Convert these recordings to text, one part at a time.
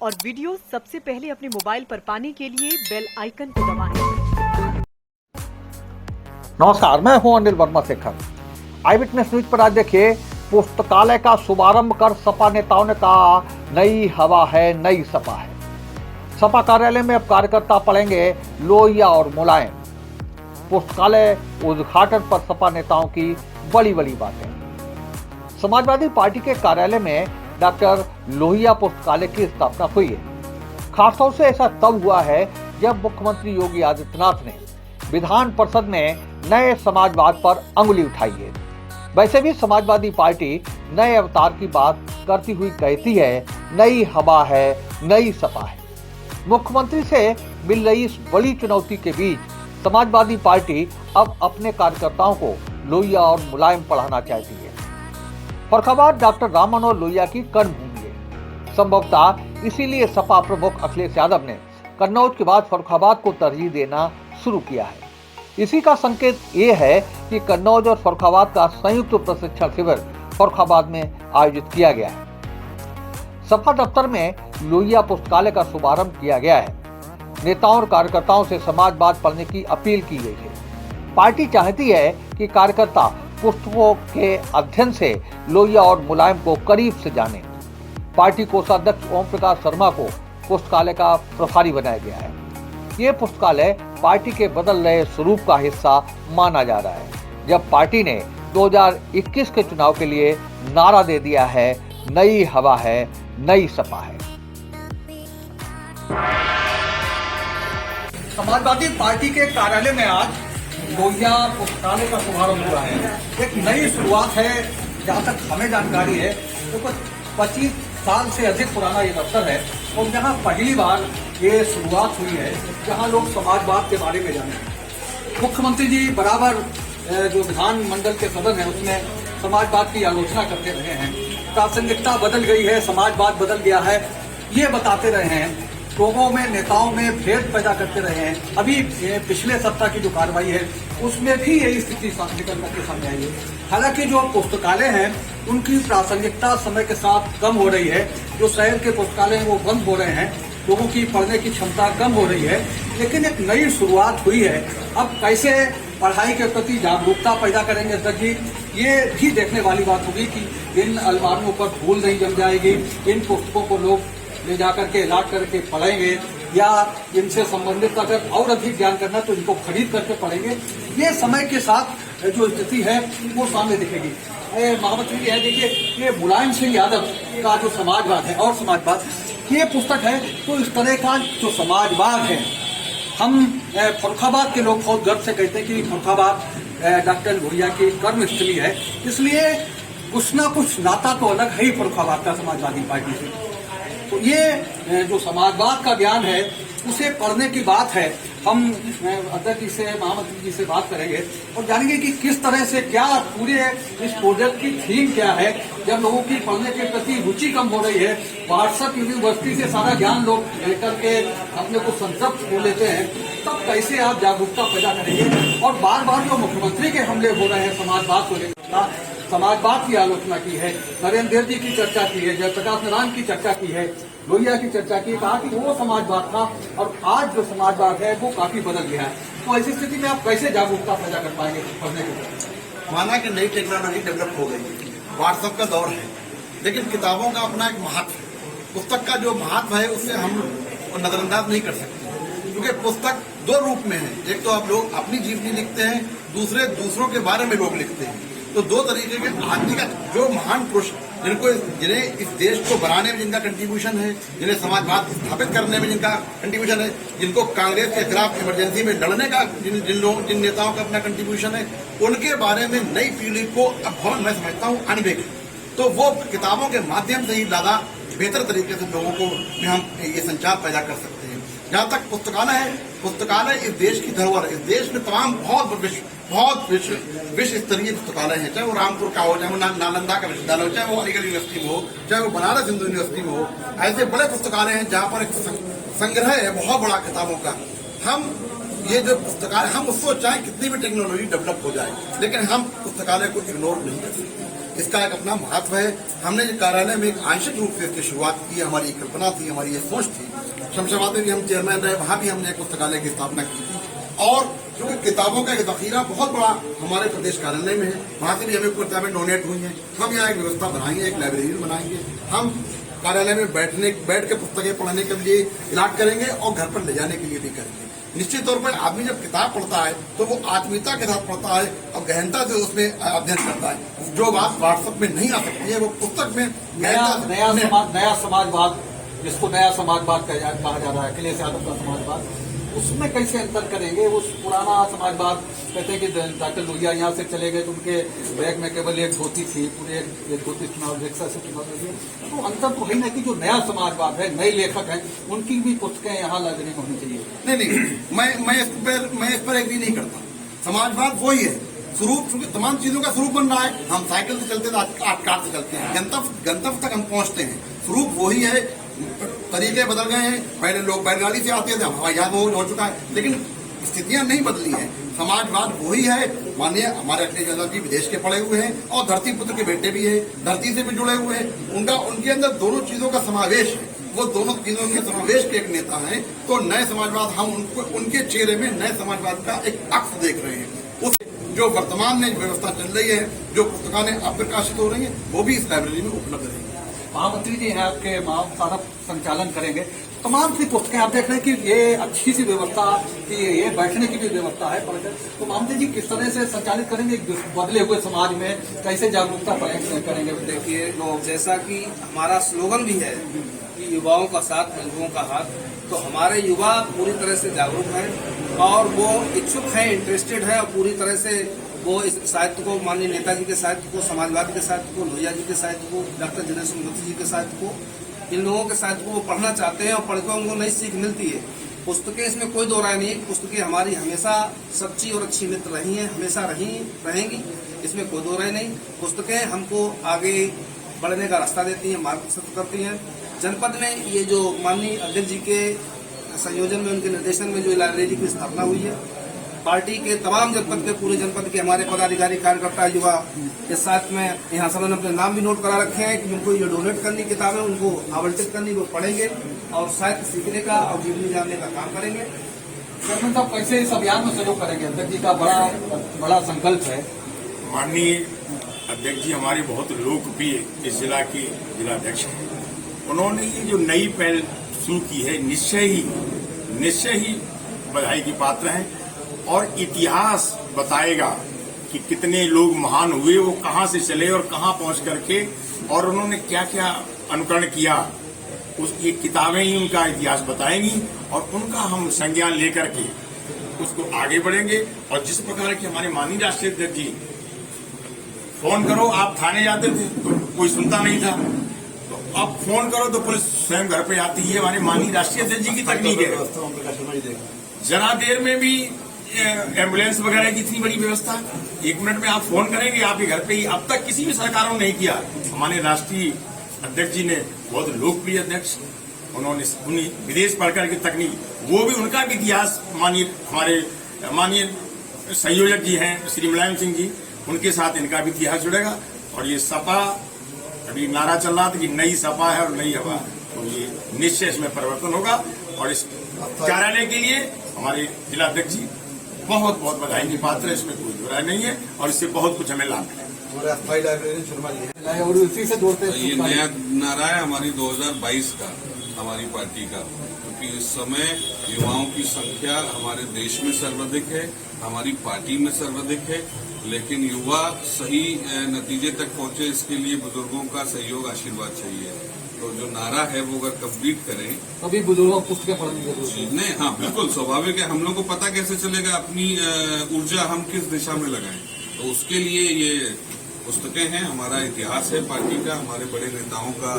और वीडियो सबसे पहले अपने मोबाइल पर पाने के लिए बेल आइकन को दबाएं। नमस्कार, मैं हूं अनिल वर्मा शेखर। आई विटनेस न्यूज पर आज देखिए, पुस्तकालय का शुभारंभ कर सपा नेताओं ने कहा, नई हवा है, नई सपा है। सपा कार्यालय में अब कार्यकर्ता पढ़ेंगे लोहिया और मुलायम। पुस्तकालय उद्घाटन पर सपा नेताओं की बड़ी बड़ी बातें। समाजवादी पार्टी के कार्यालय में डॉक्टर लोहिया पुस्तकालय की स्थापना हुई है। खासतौर से ऐसा तब हुआ है जब मुख्यमंत्री योगी आदित्यनाथ ने विधान परिषद में नए समाजवाद पर अंगुली उठाई है। वैसे भी समाजवादी पार्टी नए अवतार की बात करती हुई कहती है, नई हवा है, नई सपा है। मुख्यमंत्री से मिल रही इस बड़ी चुनौती के बीच समाजवादी पार्टी अब अपने कार्यकर्ताओं को लोहिया और मुलायम पढ़ाना चाहती है। फर्रुखाबाद डॉक्टर राम मनोहर लोहिया की कर्मभूमि है। संभवतः इसीलिए सपा प्रमुख अखिलेश यादव ने कन्नौज के बाद फर्रुखाबाद को तरजीह देना शुरू किया है। इसी का संकेत ये है कि कन्नौज और फर्रुखाबाद का संयुक्त प्रशिक्षण शिविर फर्रुखाबाद में आयोजित किया गया है। सपा दफ्तर में लोहिया पुस्तकालय का शुभारंभ किया गया है। नेताओं और कार्यकर्ताओं से समाजवाद पढ़ने की अपील की गई है। पार्टी चाहती है कि कार्यकर्ता पुस्तकों के अध्ययन से लोहिया और मुलायम को करीब से जाने। पार्टी कोषाध्यक्ष ओम प्रकाश शर्मा को पुस्तकालय का प्रभारी बनाया गया है। ये पुस्तकालय पार्टी के बदल रहे स्वरूप का हिस्सा माना जा रहा है, जब पार्टी ने 2021 के चुनाव के लिए नारा दे दिया है, नई हवा है, नई सपा है। समाजवादी पार्टी के कार्यालय में आज लोहिया पुस्तकालय का शुभारंभ हुआ है। एक नई शुरुआत है। जहाँ तक हमें जानकारी है तो कुछ 25 साल से अधिक पुराना ये दफ्तर है और यहाँ पहली बार ये शुरुआत हुई है जहाँ लोग समाजवाद के बारे में जाने। मुख्यमंत्री जी बराबर जो विधानमंडल के सदन है उसमें समाजवाद की आलोचना करते रहे हैं। प्रासंगिकता बदल गई है, समाजवाद बदल गया है, ये बताते रहे हैं। लोगों में, नेताओं में भेद पैदा करते रहे हैं। अभी पिछले सप्ताह की जो कार्रवाई है उसमें भी यही स्थिति निकल करके सामने आई है। हालांकि जो पुस्तकालय हैं उनकी प्रासंगिकता समय के साथ कम हो रही है। जो शहर के पुस्तकालय हैं वो बंद हो रहे हैं, लोगों की पढ़ने की क्षमता कम हो रही है। लेकिन एक नई शुरुआत हुई है। अब कैसे पढ़ाई के प्रति जागरूकता पैदा करेंगे अध्यक्ष जी, ये भी देखने वाली बात होगी कि इन अलमारियों पर धूल नहीं जम जाएगी, इन पुस्तकों को लोग ले जाकर के लाट करके पढ़ेंगे, या इनसे संबंधित अगर और अधिक ज्ञान करना तो इनको खरीद करके पढ़ेंगे। ये समय के साथ जो स्थिति है वो सामने दिखेगी। महामंत्री जी है, देखिए ये मुलायम सिंह यादव का जो समाजवाद है और समाजवाद, ये पुस्तक है। तो इस तरह का जो समाजवाद है, हम फर्रुखाबाद के लोग बहुत गर्व से कहते हैं कि फर्रुखाबाद डॉक्टर लोहिया की कर्मस्थली है, इसलिए कुछ ना कुछ नाता तो अलग है ही फर्रुखाबाद का समाजवादी पार्टी से। तो ये जो समाजवाद का ज्ञान है उसे पढ़ने की बात है। हम अध्यक्ष जी से, महामंत्री जी से बात करेंगे और जानेंगे कि किस तरह से, क्या पूरे इस प्रोजेक्ट की थीम क्या है। जब लोगों की पढ़ने के प्रति रुचि कम हो रही है, व्हाट्सएप यूनिवर्सिटी से सारा ज्ञान लोग लेकर के अपने को संतृप्त हो लेते हैं, तब कैसे आप जागरूकता पैदा करेंगे। और बार बार जो मुख्यमंत्री के हमले हो रहे हैं समाजवाद को लेकर, समाजवाद की आलोचना की है, नरेंद्र देव जी की चर्चा की है, जयप्रकाश नारायण की चर्चा की है, लोहिया की चर्चा की, कहा कि वो समाजवाद था और आज जो समाजवाद है वो काफी बदल गया है। तो ऐसी स्थिति में आप कैसे जागरूकता पैदा कर पाएंगे पढ़ने के लिए? माना कि नई टेक्नोलॉजी डेवलप हो गई, व्हाट्सएप का दौर है, लेकिन किताबों का अपना एक महत्व है। पुस्तक का जो महत्व है उसे हम नजरअंदाज नहीं कर सकते, क्योंकि पुस्तक दो रूप में है। एक तो आप लोग अपनी जीवनी लिखते हैं, दूसरे दूसरों के बारे में लोग लिखते हैं। तो दो तरीके के आदमी का जो महान पुरुष जिन्हें इस देश को बनाने में जिनका कंट्रीब्यूशन है, जिन्हें समाजवाद स्थापित करने में जिनका कंट्रीब्यूशन है, जिनको कांग्रेस के खिलाफ इमरजेंसी में लड़ने का जिन नेताओं का अपना कंट्रीब्यूशन है, उनके बारे में नई पीढ़ी को अब मैं समझता हूँ अनभिज्ञ। तो वो किताबों के माध्यम से ही ज्यादा बेहतर तरीके से लोगों को हम ये संचार पैदा कर सकते हैं। जहाँ तक पुस्तकालय है, पुस्तकालय इस देश की धरोहर है। इस देश में तमाम बहुत विश्व स्तरीय पुस्तकालय हैं, चाहे वो रामपुर का हो, चाहे वो नालंदा का विश्वविद्यालय हो, चाहे वो अलीगढ़ यूनिवर्सिटी में हो, चाहे वो बनारस हिंदू यूनिवर्सिटी में हो। ऐसे बड़े पुस्तकालय हैं जहाँ पर एक संग्रह है बहुत बड़ा किताबों का। हम ये जो पुस्तकालय, हम उसको चाहे कितनी भी टेक्नोलॉजी डेवलप हो जाए, लेकिन हम पुस्तकालय को इग्नोर नहीं कर सकते। इसका एक अपना महत्व है। हमने कार्यालय में एक आंशिक रूप से इसकी शुरुआत की, हमारी कल्पना थी, हमारी ये सोच थी। शमशाबाद में भी हम चेयरमैन रहे, वहां भी हमने एक पुस्तकालय की स्थापना की थी। और क्योंकि किताबों का एक जखीरा बहुत बड़ा हमारे प्रदेश कार्यालय में है, वहां से भी हमें किताबें डोनेट हुई हैं। हम यहाँ एक व्यवस्था बनाएंगे, एक लाइब्रेरी बनाएंगे। हम कार्यालय में बैठ के पुस्तकें पढ़ने के लिए इलाट करेंगे और घर पर ले जाने के लिए भी करेंगे। निश्चित तौर पर आदमी जब किताब पढ़ता है तो वो आत्मीयता के साथ पढ़ता है और गहनता से उसमें अध्ययन करता है। जो बात व्हाट्सएप में नहीं आ सकती है वो पुस्तक में नया समाजवाद, जिसको नया समाजवाद कहा जा रहा है, अखिलेश यादव का समाजवाद, उसमें कैसे अंतर करेंगे? उस पुराना समाजवाद, कहते हैं कि डॉक्टर लोहिया यहाँ से चले गए तो उनके बैग में केवल एक धोती थी, पूरे एक धोती चुनाव रिक्शा से चुनाव लगे। तो अंतर तो है ना कि जो नया समाजवाद है, नए लेखक हैं, उनकी भी पुस्तकें यहाँ लाइब्रेरी में होनी चाहिए। नहीं, मैं इस पर एग्री नहीं करता। समाजवाद वही है, स्वरूप तमाम चीजों का स्वरूप बन रहा है। हम साइकिल से चलते हैं, आज कार से चलते हैं, गंतव्य तक हम पहुंचते हैं। स्वरूप वही है, तरीके बदल गए हैं। पहले लोग बैलगाड़ी से आते थे, अब हवाई जहाज हो चुका है, लेकिन स्थितियां नहीं बदली हैं। समाजवाद वही है। माननीय हमारे अखिलेश यादव जी विदेश के पड़े हुए हैं और धरती पुत्र के बेटे भी हैं, धरती से भी जुड़े हुए हैं। उनके अंदर दोनों चीजों का समावेश है। वो दोनों चीजों के समावेश के एक नेता हैं। तो नए समाजवाद, हम उनके चेहरे में नए समाजवाद का एक अक्स देख रहे हैं। उस जो वर्तमान में व्यवस्था चल रही है, जो पुस्तकालय अब प्रकाशित हो रही है, वो भी इस लाइब्रेरी में उपलब्ध रहेंगी। महामंत्री जी हैं आपके, सारा संचालन करेंगे। तमाम सी पुस्तकें आप देख रहे हैं कि ये अच्छी सी व्यवस्था कि ये बैठने की भी व्यवस्था है। तो महामंत्री जी किस तरह से संचालित करेंगे बदले हुए समाज में, कैसे जागरूकता करेंगे? देखिए, जैसा कि हमारा स्लोगन भी है कि युवाओं का साथ मजदूरों का हाथ, तो हमारे युवा पूरी तरह से जागरूक हैं और वो इच्छुक हैं, इंटरेस्टेड है और पूरी तरह से वो इस साहित्य को, माननीय नेताजी के साहित्य को, समाजवाद के साहित्य को, लोहिया जी के साहित्य को, डॉक्टर जिनेश मोदी जी के साहित्य को, इन लोगों के साहित्य को वो पढ़ना चाहते हैं और पढ़ के उनको नई सीख मिलती है। पुस्तकें, इसमें कोई दो राय नहीं, पुस्तकें हमारी हमेशा सच्ची और अच्छी मित्र रही हैं, हमेशा रहेंगी, इसमें कोई दो राय नहीं। पुस्तकें हमको आगे बढ़ने का रास्ता देती हैं, मार्गदर्शन करती हैं। जनपद में ये जो माननीय अध्यक्ष जी के संयोजन में, उनके निर्देशन में जो लाइब्रेरी की स्थापना हुई है, पार्टी के तमाम जनपद के, पूरे जनपद के हमारे पदाधिकारी, कार्यकर्ता, युवा के साथ में यहाँ सब ने अपने नाम भी नोट करा रखे हैं कि उनको ये डोनेट करनी किताबें, उनको आवंटित करनी, वो पढ़ेंगे और साहित्य सीखने का और जीवनी जानने का काम करेंगे। चेयरमैन साहब, कैसे इस अभियान में सहयोग करेंगे? अध्यक्ष जी का बड़ा संकल्प है। माननीय अध्यक्ष जी हमारे बहुत लोकप्रिय इस जिला के जिलाध्यक्ष हैं। उन्होंने ये जो नई पहल शुरू की है, निश्चय ही बधाई की पात्र हैं और इतिहास बताएगा कि कितने लोग महान हुए, वो कहां से चले और कहां पहुंच करके, और उन्होंने क्या क्या अनुकरण किया। ये किताबें ही उनका इतिहास बताएंगी और उनका हम संज्ञान लेकर के उसको आगे बढ़ेंगे। और जिस प्रकार के हमारे माननीय राष्ट्रीय अध्यक्ष जी, फोन करो, आप थाने जाते थे तो कोई सुनता नहीं था, तो अब फोन करो तो पुलिस स्वयं घर पे आती है। हमारे माननीय राष्ट्रीय अध्यक्ष जी की तकनीक है। जरा देर में भी एम्बुलेंस वगैरह की इतनी बड़ी व्यवस्था, 1 मिनट में आप फोन करेंगे, आपके घर पे ही। अब तक किसी भी सरकारों ने नहीं किया। हमारे राष्ट्रीय अध्यक्ष जी ने, बहुत लोकप्रिय अध्यक्ष, उन्होंने विदेश पढ़ करके तकनीक, वो भी उनका भी इतिहास, हमारे माननीय संयोजक जी हैं श्री मुलायम सिंह जी, उनके साथ इनका भी इतिहास जुड़ेगा। और ये सपा, अभी नारा चल रहा था कि नई सपा है और नई हवा है, तो ये निश्चय इसमें परिवर्तन होगा। और इस कार्यालय के लिए हमारे जिलाध्यक्ष जी बहुत बहुत बधाई की पात्र है, इसमें कोई बुराई नहीं है और इससे बहुत कुछ हमें लाभ है। और उसी से जोड़ते हैं, ये नया नारा है हमारी 2022 का, हमारी पार्टी का, क्योंकि इस समय युवाओं की संख्या हमारे देश में सर्वाधिक है, हमारी पार्टी में सर्वाधिक है, लेकिन युवा सही नतीजे तक पहुंचे, इसके लिए बुजुर्गों का सहयोग, आशीर्वाद चाहिए। तो जो नारा है वो अगर कंप्लीट करें, अभी बुजुर्गों पुस्तकें पढ़ने की जरूरत नहीं, हाँ बिल्कुल स्वाभाविक है। हम लोग को पता कैसे चलेगा अपनी ऊर्जा हम किस दिशा में लगाएं, तो उसके लिए ये पुस्तकें हैं, हमारा इतिहास है पार्टी का, हमारे बड़े नेताओं का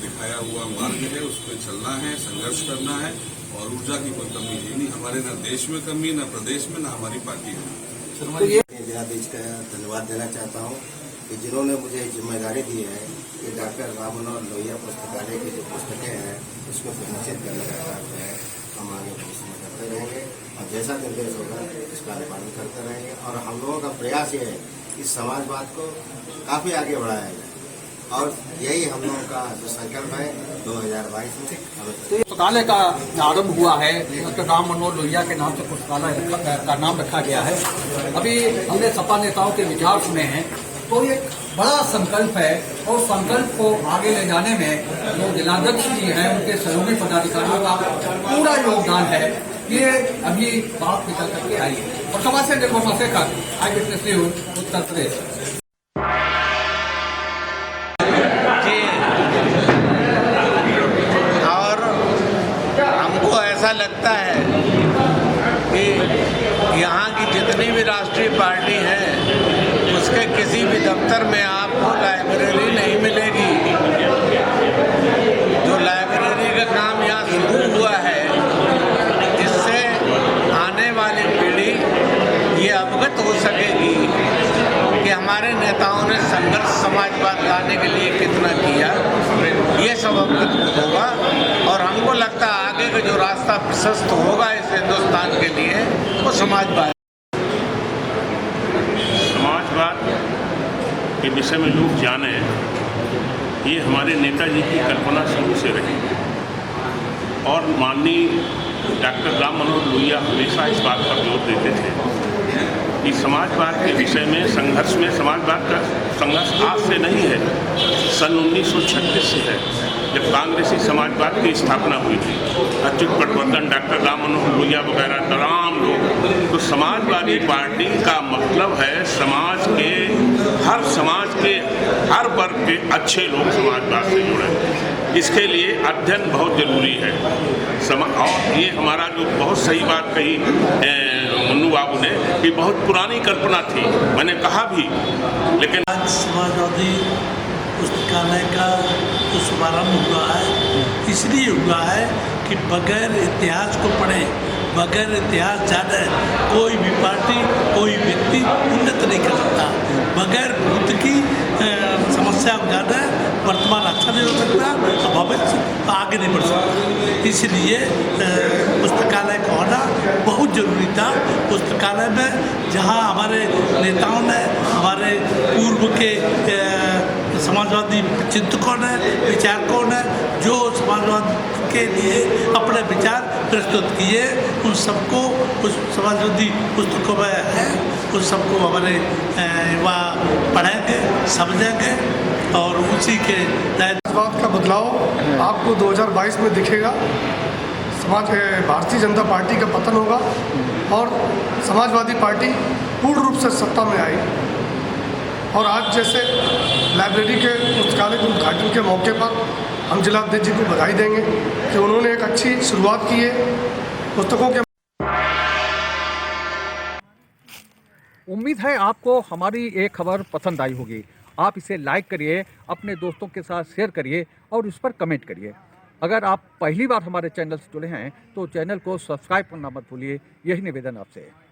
दिखाया हुआ मार्ग है, उस पर चलना है, संघर्ष करना है और ऊर्जा की कोई कमी है नहीं हमारे, न देश में कमी, न प्रदेश में, न हमारी पार्टी में। जिलाधीश का धन्यवाद देना चाहता हूँ कि जिन्होंने मुझे जिम्मेदारी दी है कि डॉक्टर राम मनोहर लोहिया पुस्तकालय की जो पुस्तकें हैं उसको सुनिश्चित करने का कार्य है हम आगे भविष्य में करते रहेंगे। और जैसा निर्देश होगा इसका पालन करते रहेंगे और हम लोगों का प्रयास ये है कि समाजवाद को काफ़ी आगे बढ़ाया जाए और यही हम लोगों का जो संकल्प है 2022 में तो ये पुस्तकालय का आरंभ हुआ है, डॉक्टर राम मनोहर लोहिया के नाम से पुस्तकालय का नाम रखा गया है। अभी हमने सपा नेताओं के विचार सुने हैं, तो ये बड़ा संकल्प है और संकल्प को आगे ले जाने में जो जिलाध्यक्ष जी हैं उनके सहयोगी पदाधिकारियों का पूरा योगदान है। ये अभी बात निकल करके आई है। और समाज से निर्भर शेखर, आई विटनेस न्यूज, उत्तर प्रदेश। और हमको ऐसा लगता है कि यहाँ की जितनी भी राष्ट्रीय पार्टी है उसके किसी भी दफ्तर में आपको लाइब्रेरी नहीं मिलेगी। जो लाइब्रेरी का काम यहाँ शुरू हुआ है, इससे आने वाली पीढ़ी ये अवगत हो सकेगी कि हमारे नेताओं ने संघर्ष समाजवाद लाने के लिए कितना किया, ये सब अवगत होगा। और हमको लगता है आगे का जो रास्ता प्रशस्त होगा इस हिंदुस्तान के लिए वो समाजवाद के विषय में लोग जाने, ये हमारे नेताजी की कल्पना शुरू से रही और माननीय डॉक्टर राम मनोहर लोहिया हमेशा इस बात पर जोर देते थे कि समाजवाद के विषय में संघर्ष में, समाजवाद का संघर्ष आज से नहीं है, सन 1936 से है, जब कांग्रेसी समाजवाद की स्थापना हुई थी। अच्युत पटवर्धन, डॉक्टर राम मनोहर लोहिया वगैरह तमाम लोग। तो समाजवादी पार्टी का मतलब है समाज के हर वर्ग के अच्छे लोग समाजवाद से जुड़े। इसके लिए अध्ययन बहुत जरूरी है। और ये हमारा जो बहुत सही बात कही मन्नू बाबू ने कि बहुत पुरानी कल्पना थी, मैंने कहा भी, लेकिन आज समाजवादी पुस्तकालय का जो शुभारंभ हुआ है इसलिए हुआ है कि बगैर इतिहास को पढ़े, बगैर इतिहास जाने कोई भी पार्टी, कोई व्यक्ति उन्नत नहीं कर सकता। बगैर भूत की समस्या को जाने वर्तमान अच्छा नहीं हो सकता तो भविष्य आगे नहीं बढ़ सकता। इसलिए पुस्तकालय का होना बहुत जरूरी था। पुस्तकालय में जहाँ हमारे नेताओं ने, हमारे पूर्व के समाजवादी चिंतकों ने, विचारकों ने जो समाजवाद के लिए अपने विचार प्रस्तुत किए, उन सबको उस समाजवादी पुस्तकों में है, उन सबको हमारे युवा पढ़ेंगे, समझेंगे और उसी के समाजवाद का बदलाव आपको 2022 में दिखेगा। भारतीय जनता पार्टी का पतन होगा और समाजवादी पार्टी पूर्ण रूप से सत्ता में आई। और आज जैसे लाइब्रेरी के पुस्तकालय के उद्घाटन के मौके पर हम जिलाध्यक्ष जी को बधाई देंगे कि उन्होंने एक अच्छी शुरुआत की है पुस्तकों के। उम्मीद है आपको हमारी ये खबर पसंद आई होगी। आप इसे लाइक करिए, अपने दोस्तों के साथ शेयर करिए और उस पर कमेंट करिए। अगर आप पहली बार हमारे चैनल से जुड़े हैं तो चैनल को सब्सक्राइब करना मत भूलिए। यही निवेदन आपसे है।